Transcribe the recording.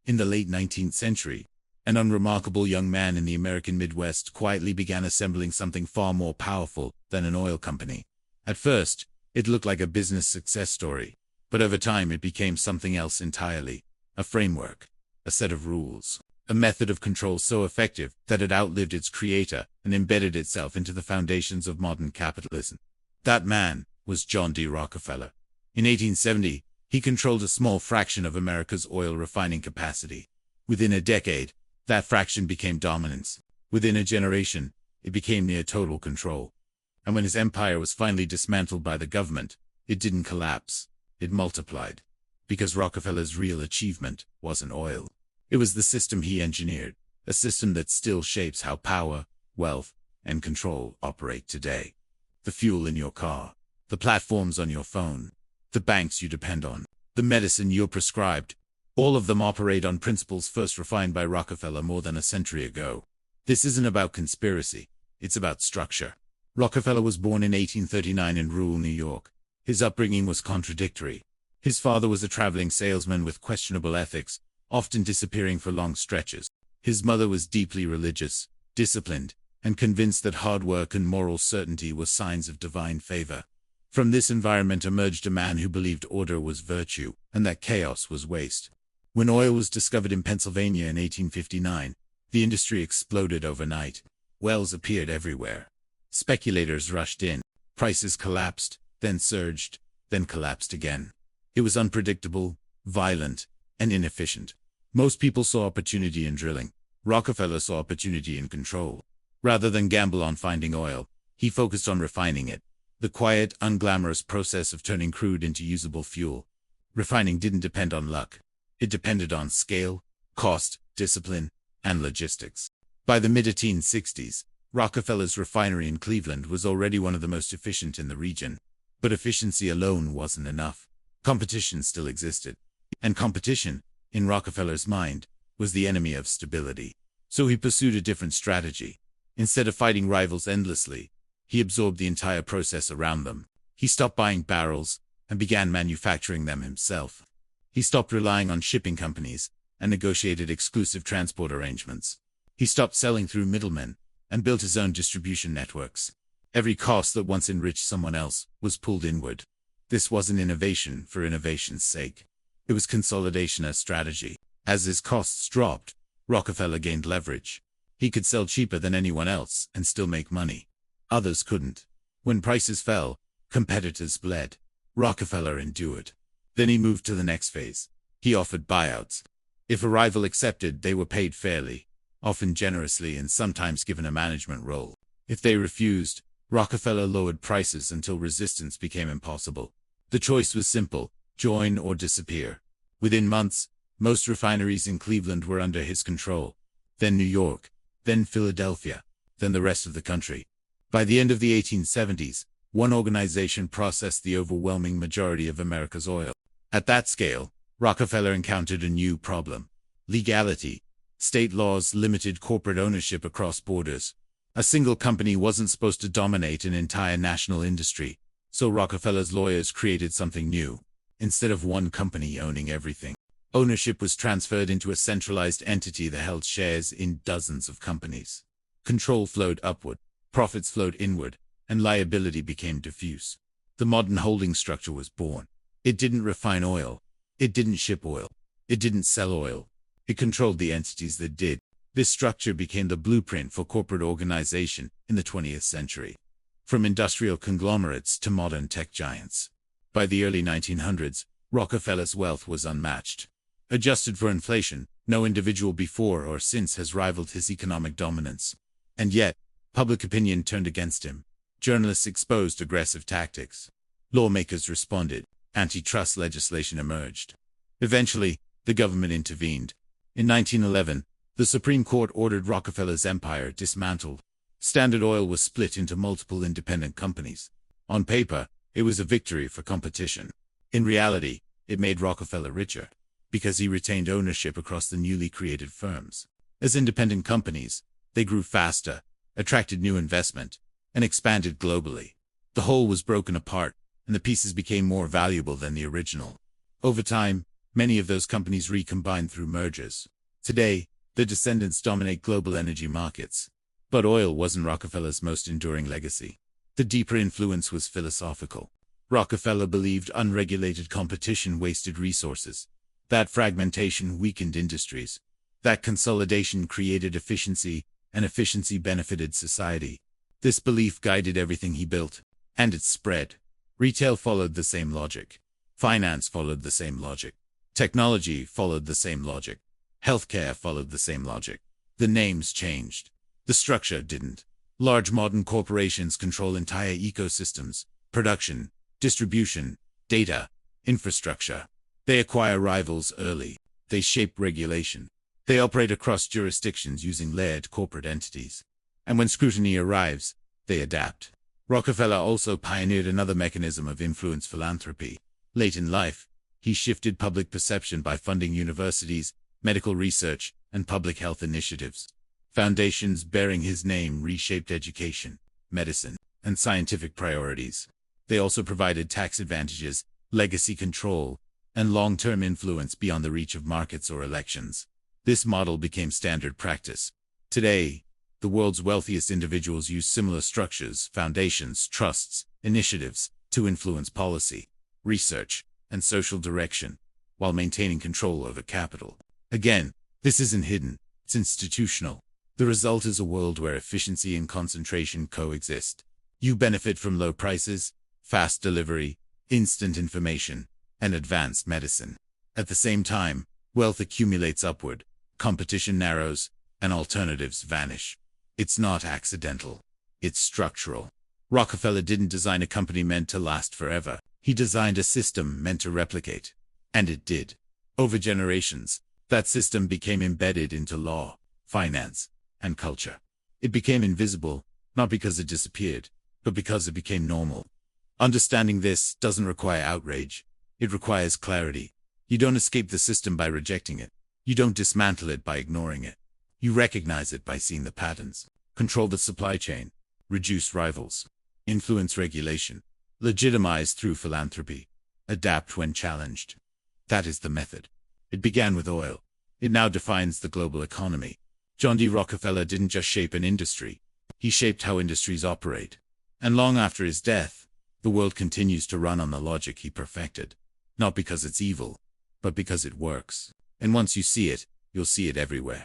In the late 19th century, an unremarkable young man in the American Midwest quietly began assembling something far more powerful than an oil company. At first, it looked like a business success story, but over time it became something else entirely: a framework, a set of rules, a method of control so effective that it outlived its creator and embedded itself into the foundations of modern capitalism. That man was John D. Rockefeller. In 1870, he controlled a small fraction of America's oil refining capacity. Within a decade, that fraction became dominance. Within a generation, it became near total control. And when his empire was finally dismantled by the government, it didn't collapse, it multiplied. Because Rockefeller's real achievement wasn't oil. It was the system he engineered, a system that still shapes how power, wealth, and control operate today. The fuel in your car, the platforms on your phone, the banks you depend on, the medicine you're prescribed, all of them operate on principles first refined by Rockefeller more than a century ago. This isn't about conspiracy, it's about structure. Rockefeller was born in 1839 in rural New York. His upbringing was contradictory. His father was a traveling salesman with questionable ethics, often disappearing for long stretches. His mother was deeply religious, disciplined, and convinced that hard work and moral certainty were signs of divine favor. From this environment emerged a man who believed order was virtue and that chaos was waste. When oil was discovered in Pennsylvania in 1859, the industry exploded overnight. Wells appeared everywhere. Speculators rushed in. Prices collapsed, then surged, then collapsed again. It was unpredictable, violent, and inefficient. Most people saw opportunity in drilling. Rockefeller saw opportunity in control. Rather than gamble on finding oil, he focused on refining it. The quiet, unglamorous process of turning crude into usable fuel. Refining didn't depend on luck. It depended on scale, cost, discipline, and logistics. By the mid-1860s, Rockefeller's refinery in Cleveland was already one of the most efficient in the region. But efficiency alone wasn't enough. Competition still existed. And competition, in Rockefeller's mind, was the enemy of stability. So he pursued a different strategy. Instead of fighting rivals endlessly, he absorbed the entire process around them. He stopped buying barrels and began manufacturing them himself. He stopped relying on shipping companies and negotiated exclusive transport arrangements. He stopped selling through middlemen and built his own distribution networks. Every cost that once enriched someone else was pulled inward. This wasn't innovation for innovation's sake. It was consolidation as strategy. As his costs dropped, Rockefeller gained leverage. He could sell cheaper than anyone else and still make money. Others couldn't. When prices fell, competitors bled. Rockefeller endured. Then he moved to the next phase. He offered buyouts. If a rival accepted, they were paid fairly, often generously and sometimes given a management role. If they refused, Rockefeller lowered prices until resistance became impossible. The choice was simple: join or disappear. Within months, most refineries in Cleveland were under his control. Then New York, then Philadelphia, then the rest of the country. By the end of the 1870s, one organization processed the overwhelming majority of America's oil. At that scale, Rockefeller encountered a new problem: legality. State laws limited corporate ownership across borders. A single company wasn't supposed to dominate an entire national industry, so Rockefeller's lawyers created something new. Instead of one company owning everything, ownership was transferred into a centralized entity that held shares in dozens of companies. Control flowed upward, profits flowed inward, and liability became diffuse. The modern holding structure was born. It didn't refine oil. It didn't ship oil. It didn't sell oil. It controlled the entities that did. This structure became the blueprint for corporate organization in the 20th century. From industrial conglomerates to modern tech giants. By the early 1900s, Rockefeller's wealth was unmatched. Adjusted for inflation, no individual before or since has rivaled his economic dominance. And yet, public opinion turned against him. Journalists exposed aggressive tactics. Lawmakers responded. Antitrust legislation emerged. Eventually, the government intervened. In 1911, the Supreme Court ordered Rockefeller's empire dismantled. Standard Oil was split into multiple independent companies. On paper, it was a victory for competition. In reality, it made Rockefeller richer, because he retained ownership across the newly created firms. As independent companies, they grew faster, attracted new investment, and expanded globally. The whole was broken apart, and the pieces became more valuable than the original. Over time, Many of those companies recombined through mergers. Today, their descendants dominate global energy markets. But oil wasn't Rockefeller's most enduring legacy. The deeper influence was philosophical. Rockefeller believed unregulated competition wasted resources, that fragmentation weakened industries, that consolidation created efficiency, and efficiency benefited society. This belief guided everything he built, and it spread. Retail followed the same logic. Finance followed the same logic. Technology followed the same logic. Healthcare followed the same logic. The names changed. The structure didn't. Large modern corporations control entire ecosystems, production, distribution, data, infrastructure. They acquire rivals early. They shape regulation. They operate across jurisdictions using layered corporate entities. And when scrutiny arrives, they adapt. Rockefeller also pioneered another mechanism of influence: philanthropy. Late in life, he shifted public perception by funding universities, medical research, and public health initiatives. Foundations bearing his name reshaped education, medicine, and scientific priorities. They also provided tax advantages, legacy control, and long-term influence beyond the reach of markets or elections. This model became standard practice. Today, the world's wealthiest individuals use similar structures, foundations, trusts, initiatives to influence policy, research, and social direction, while maintaining control over capital. Again, this isn't hidden, it's institutional. The result is a world where efficiency and concentration coexist. You benefit from low prices, fast delivery, instant information, and advanced medicine. At the same time, wealth accumulates upward, competition narrows, and alternatives vanish. It's not accidental. It's structural. Rockefeller didn't design a company meant to last forever. He designed a system meant to replicate. And it did. Over generations, that system became embedded into law, finance, and culture. It became invisible, not because it disappeared, but because it became normal. Understanding this doesn't require outrage. It requires clarity. You don't escape the system by rejecting it. You don't dismantle it by ignoring it. You recognize it by seeing the patterns. Control the supply chain. Reduce rivals. Influence regulation. Legitimize through philanthropy. Adapt when challenged. That is the method. It began with oil. It now defines the global economy. John D. Rockefeller didn't just shape an industry. He shaped how industries operate. And long after his death, the world continues to run on the logic he perfected. Not because it's evil, but because it works. And once you see it, you'll see it everywhere.